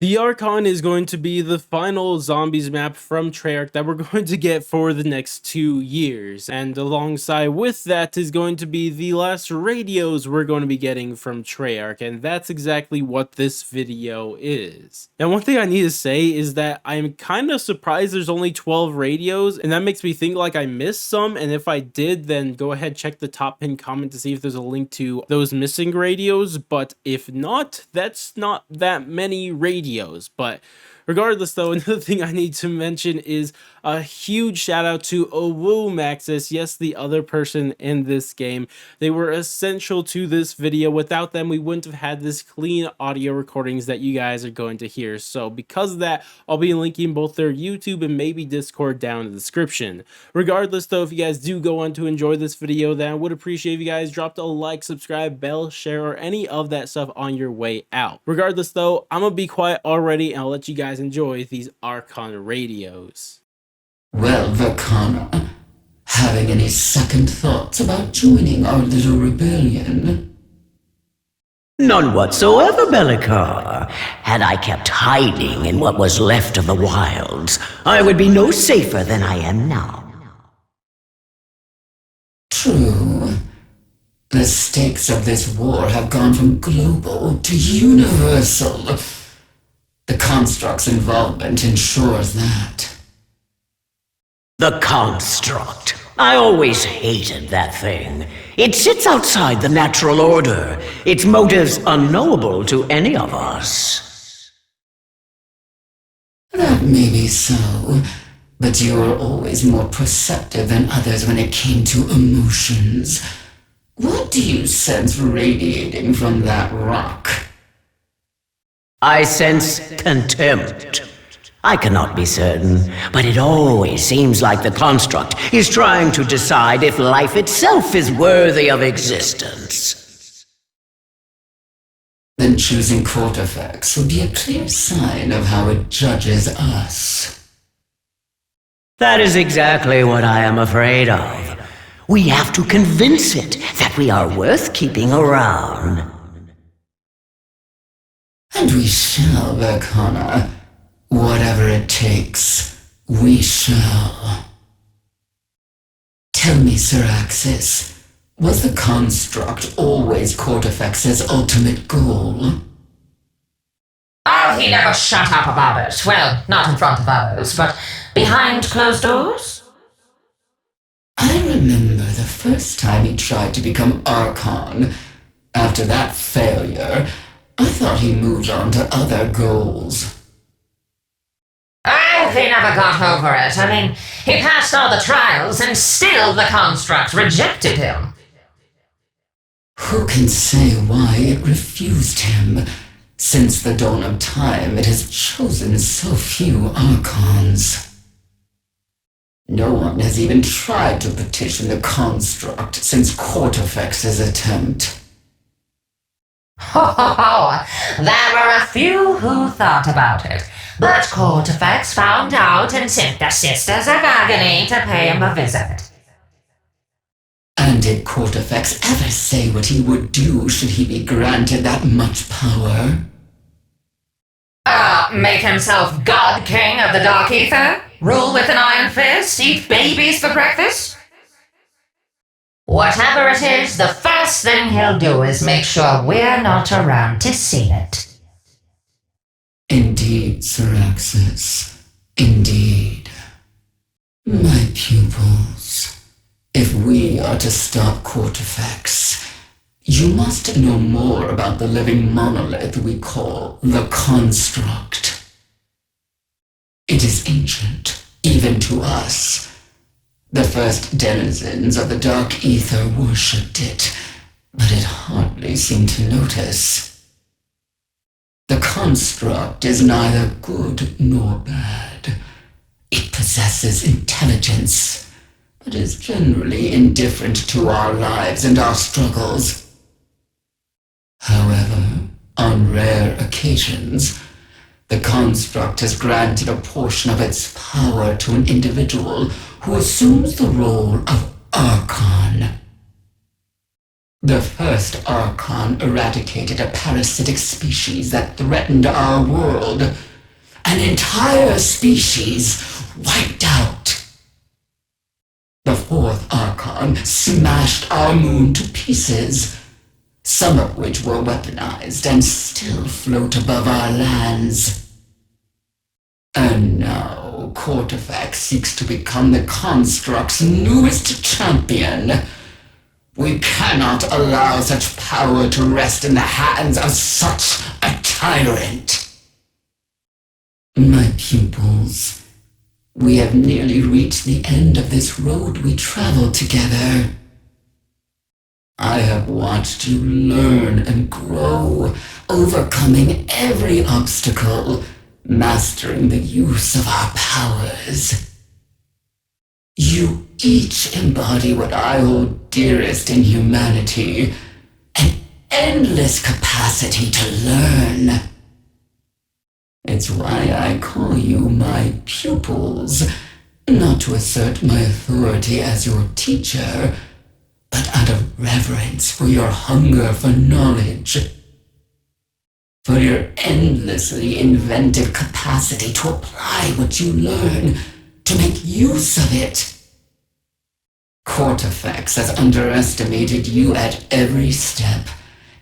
The Archon is going to be the final zombies map from Treyarch that we're going to get for the next 2 years, and alongside with that is going to be the last radios we're going to be getting from Treyarch, and that's exactly what this video is. And one thing I need to say is that I'm kind of surprised there's only 12 radios, and that makes me think like I missed some, and if I did, then go ahead check the top pinned comment to see if there's a link to those missing radios, but if not, that's not that many radios. But regardless though, another thing I need to mention is a huge shout out to UWUMAXIS, yes, the other person in this game. They were essential to this video. Without them, we wouldn't have had this clean audio recordings that you guys are going to hear. So because of that, I'll be linking both their YouTube and maybe Discord down in the description. Regardless though, if you guys do go on to enjoy this video, then I would appreciate if you guys dropped a like, subscribe, bell, share, or any of that stuff on your way out. Regardless though, I'm gonna be quiet already and I'll let you guys enjoy these Archon radios. Well, Vakana, having any second thoughts about joining our little rebellion? None whatsoever, Belikar. Had I kept hiding in what was left of the wilds, I would be no safer than I am now. True. The stakes of this war have gone from global to universal. The Construct's involvement ensures that. The Construct. I always hated that thing. It sits outside the natural order, its motives unknowable to any of us. That may be so, but you were always more perceptive than others when it came to emotions. What do you sense radiating from that rock? I sense contempt. I cannot be certain, but it always seems like the Construct is trying to decide if life itself is worthy of existence. Then choosing Kortifex would be a clear sign of how it judges us. That is exactly what I am afraid of. We have to convince it that we are worth keeping around. And we shall, Vakana. Whatever it takes, we shall. Tell me, Syraxis, was the Construct always Kortifex's ultimate goal? Oh, he never shut up about it. Well, not in front of others, but behind closed doors? I remember the first time he tried to become Archon. After that failure, I thought he moved on to other goals. Oh, he never got over it. I mean, he passed all the trials and still the Construct rejected him. Who can say why it refused him? Since the dawn of time, it has chosen so few Archons. No one has even tried to petition the Construct since Kortifex's attempt. Ho ho ho! There were a few who thought about it, but Kortifex found out and sent the Sisters of Agony to pay him a visit. And did Kortifex ever say what he would do should he be granted that much power? Make himself God King of the Dark Aether? Rule with an iron fist? Eat babies for breakfast? Whatever it is, the first thing he'll do is make sure we're not around to see it. Indeed, Syraxis. Indeed. My pupils, if we are to stop Kortifex, you must know more about the living monolith we call the Construct. It is ancient, even to us. The first denizens of the Dark Aether worshipped it, but it hardly seemed to notice. The Construct is neither good nor bad. It possesses intelligence, but is generally indifferent to our lives and our struggles. However, on rare occasions, the Construct has granted a portion of its power to an individual who assumes the role of Archon. The first Archon eradicated a parasitic species that threatened our world. An entire species wiped out. The fourth Archon smashed our moon to pieces, some of which were weaponized and still float above our lands. And now Kortifex seeks to become the Construct's newest champion. We cannot allow such power to rest in the hands of such a tyrant. My pupils, we have nearly reached the end of this road we traveled together. I have watched you learn and grow, overcoming every obstacle, mastering the use of our powers. You each embody what I hold dearest in humanity, an endless capacity to learn. It's why I call you my pupils, not to assert my authority as your teacher, but out of reverence for your hunger for knowledge, for your endlessly inventive capacity to apply what you learn, to make use of it. Kortifex has underestimated you at every step,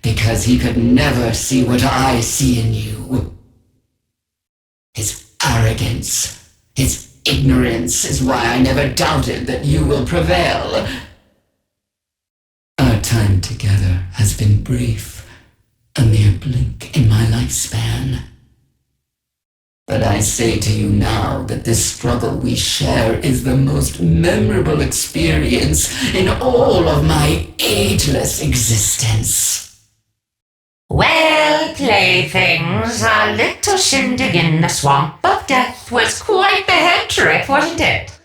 because he could never see what I see in you. His arrogance, his ignorance is why I never doubted that you will prevail. Our time together has been brief, a mere blink in my lifespan. But I say to you now that this struggle we share is the most memorable experience in all of my ageless existence. Well, playthings, our little shindig in the swamp of death was quite the head trick, wasn't it?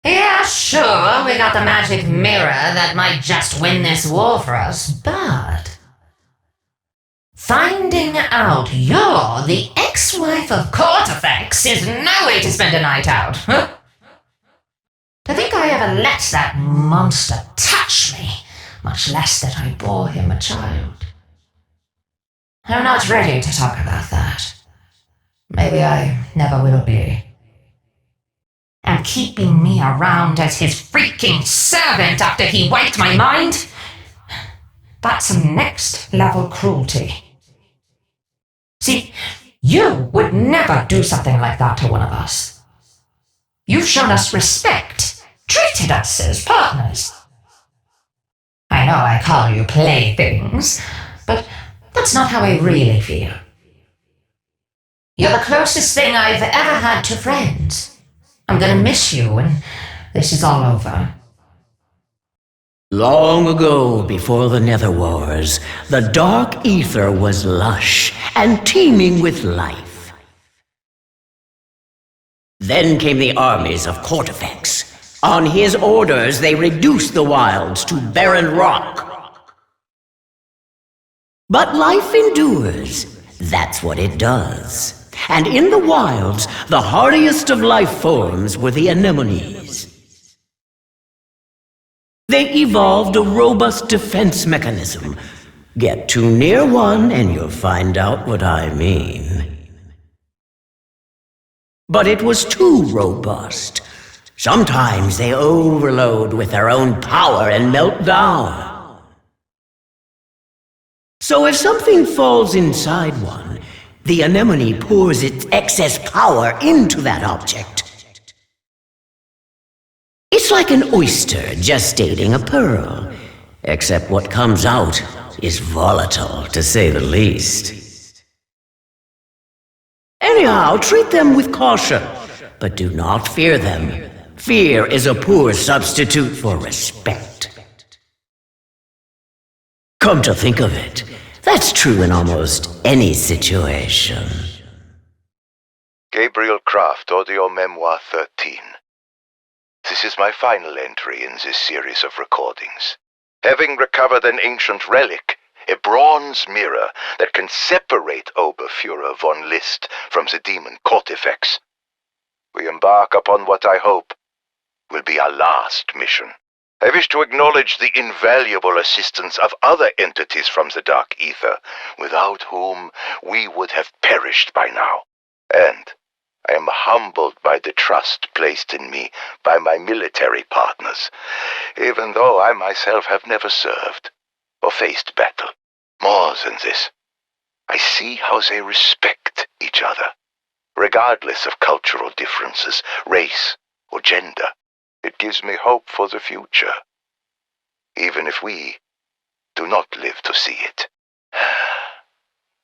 Yeah, sure, we got the magic mirror that might just win this war for us, but finding out you're the ex-wife of Kortifex is no way to spend a night out. To think I ever let that monster touch me, much less that I bore him a child. I'm not ready to talk about that. Maybe I never will be. And keeping me around as his freaking servant after he wiped my mind? That's some next-level cruelty. See, you would never do something like that to one of us. You've shown us respect, treated us as partners. I know I call you playthings, but that's not how I really feel. You're the closest thing I've ever had to friends. I'm gonna miss you when this is all over. Long ago, before the Nether Wars, the dark Aether was lush and teeming with life. Then came the armies of Kortifex. On his orders, they reduced the wilds to barren rock. But life endures. That's what it does. And in the wilds, the hardiest of life forms were the anemones. They evolved a robust defense mechanism. Get too near one and you'll find out what I mean. But it was too robust. Sometimes they overload with their own power and melt down. So if something falls inside one, the anemone pours its excess power into that object. It's like an oyster gestating a pearl, except what comes out is volatile, to say the least. Anyhow, treat them with caution, but do not fear them. Fear is a poor substitute for respect. Come to think of it, that's true in almost any situation. Gabriel Krafft, Audio Memoir 13. This is my final entry in this series of recordings. Having recovered an ancient relic, a bronze mirror that can separate Oberfuhrer von List from the demon Kortifex, we embark upon what I hope will be our last mission. I wish to acknowledge the invaluable assistance of other entities from the Dark Aether, without whom we would have perished by now. And I am humbled by the trust placed in me by my military partners, even though I myself have never served or faced battle. More than this, I see how they respect each other, regardless of cultural differences, race, or gender. It gives me hope for the future, even if we do not live to see it.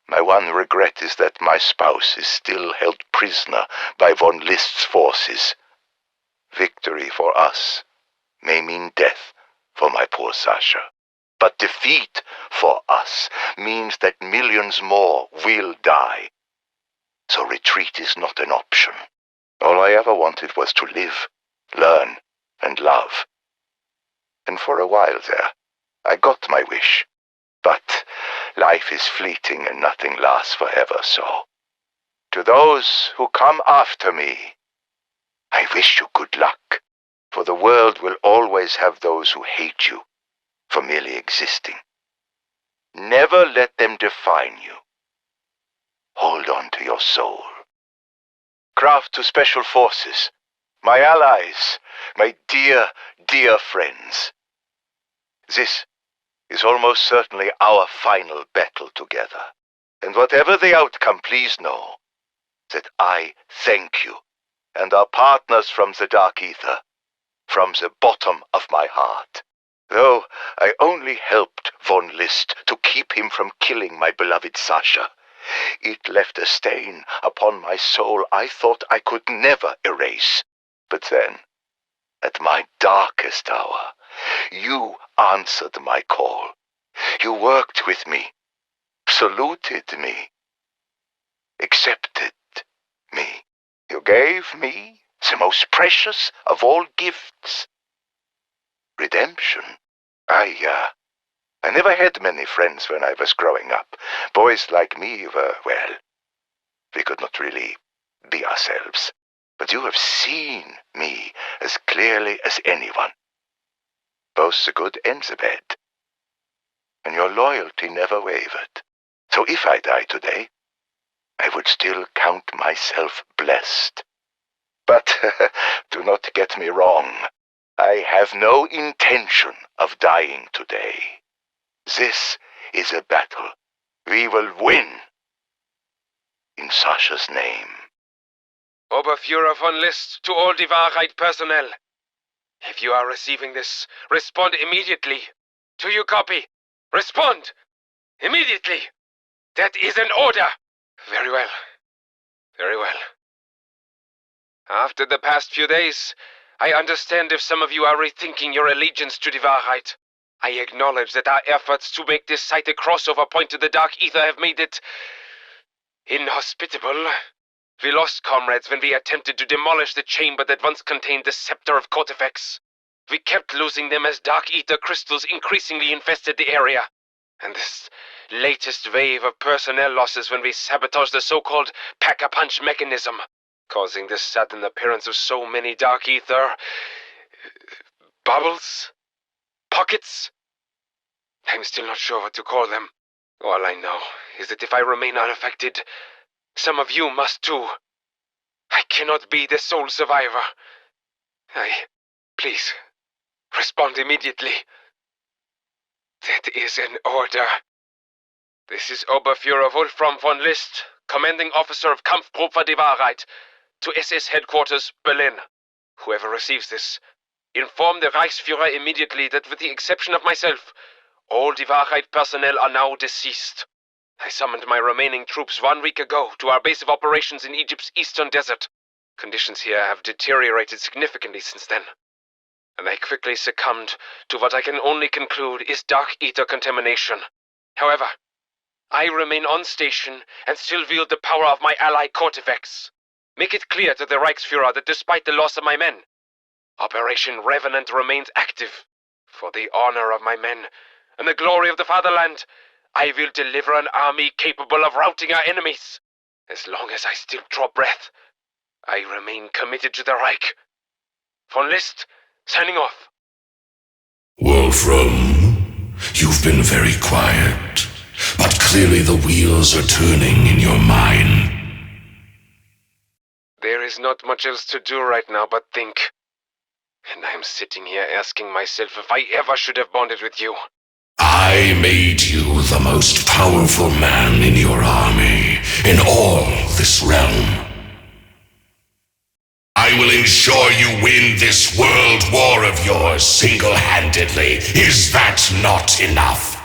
My one regret is that my spouse is still held prisoner by von List's forces. Victory for us may mean death for my poor Sasha, but defeat for us means that millions more will die. So retreat is not an option. All I ever wanted was to live, learn, and love. And for a while there, I got my wish. But life is fleeting and nothing lasts forever, so to those who come after me, I wish you good luck, for the world will always have those who hate you for merely existing. Never let them define you. Hold on to your soul. Krafft to Special Forces, my allies, my dear, dear friends. This is almost certainly our final battle together. And whatever the outcome, please know that I thank you and our partners from the Dark Aether from the bottom of my heart. Though I only helped von List to keep him from killing my beloved Sasha, it left a stain upon my soul I thought I could never erase. But then, at my darkest hour, you answered my call. You worked with me, saluted me, accepted me. You gave me the most precious of all gifts, redemption. I never had many friends when I was growing up. Boys like me were, well, we could not really be ourselves. But you have seen me as clearly as anyone, both the good and the bad. And your loyalty never wavered. So if I die today, I would still count myself blessed. But do not get me wrong. I have no intention of dying today. This is a battle we will win. In Sasha's name. Oberführer von List to all die Wahrheit personnel. If you are receiving this, respond immediately. Do you copy? Respond! Immediately! That is an order! Very well. Very well. After the past few days, I understand if some of you are rethinking your allegiance to die Wahrheit. I acknowledge that our efforts to make this site a crossover point to the Dark Aether have made it inhospitable. We lost comrades when we attempted to demolish the chamber that once contained the scepter of Kortifex. We kept losing them as Dark Aether crystals increasingly infested the area. And this latest wave of personnel losses when we sabotaged the so-called pack-a-punch mechanism, causing the sudden appearance of so many Dark Aether bubbles? Pockets? I'm still not sure what to call them. All I know is that if I remain unaffected, some of you must too. I cannot be the sole survivor. Please, respond immediately. That is an order. This is Oberführer Wolfram von List, Commanding Officer of Kampfgruppe die Wahrheit, to SS Headquarters, Berlin. Whoever receives this, inform the Reichsführer immediately that with the exception of myself, all die Wahrheit personnel are now deceased. I summoned my remaining troops 1 week ago to our base of operations in Egypt's eastern desert. Conditions here have deteriorated significantly since then, and I quickly succumbed to what I can only conclude is Dark Aether contamination. However, I remain on station and still wield the power of my ally Kortifex. Make it clear to the Reichsführer that despite the loss of my men, Operation Revenant remains active. For the honor of my men and the glory of the fatherland, I will deliver an army capable of routing our enemies. As long as I still draw breath, I remain committed to the Reich. Von List, signing off. Wolfram, you've been very quiet, but clearly the wheels are turning in your mind. There is not much else to do right now but think. And I'm sitting here asking myself if I ever should have bonded with you. I made you the most powerful man in your army, in all this realm. I will ensure you win this world war of yours single-handedly. Is that not enough?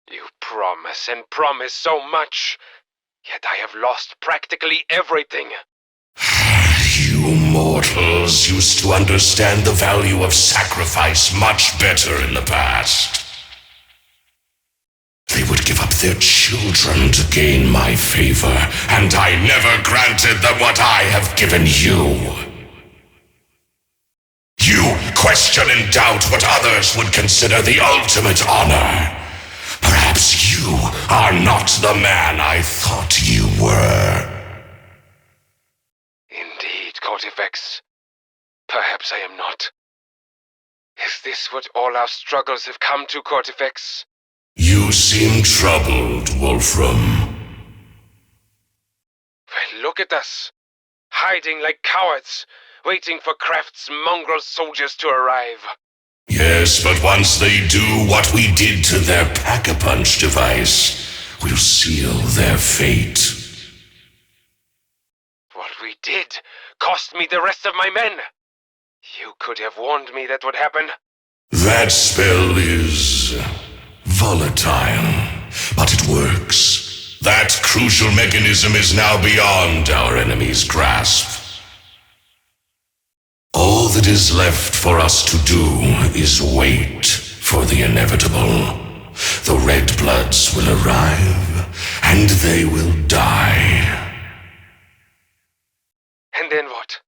You promise and promise so much, yet I have lost practically everything. You mortals used to understand the value of sacrifice much better in the past. They would give up their children to gain my favor, and I never granted them what I have given you. You question and doubt what others would consider the ultimate honor. Perhaps you are not the man I thought you were. Indeed, Kortifex. Perhaps I am not. Is this what all our struggles have come to, Kortifex? You seem troubled, Wolfram. Well, look at us. Hiding like cowards, waiting for Krafft's mongrel soldiers to arrive. Yes, but once they do what we did to their Pack-a-Punch device, we'll seal their fate. What we did cost me the rest of my men. You could have warned me that would happen. That spell is volatile, but it works. That crucial mechanism is now beyond our enemy's grasp. All that is left for us to do is wait for the inevitable. The Red Bloods will arrive, and they will die. And then what?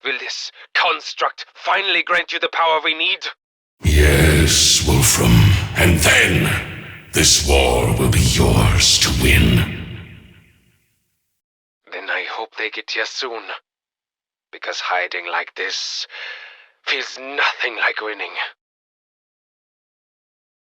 Will this construct finally grant you the power we need? Yes, Wolfram, and then this war will be yours to win. Then I hope they get here soon. Because hiding like this feels nothing like winning.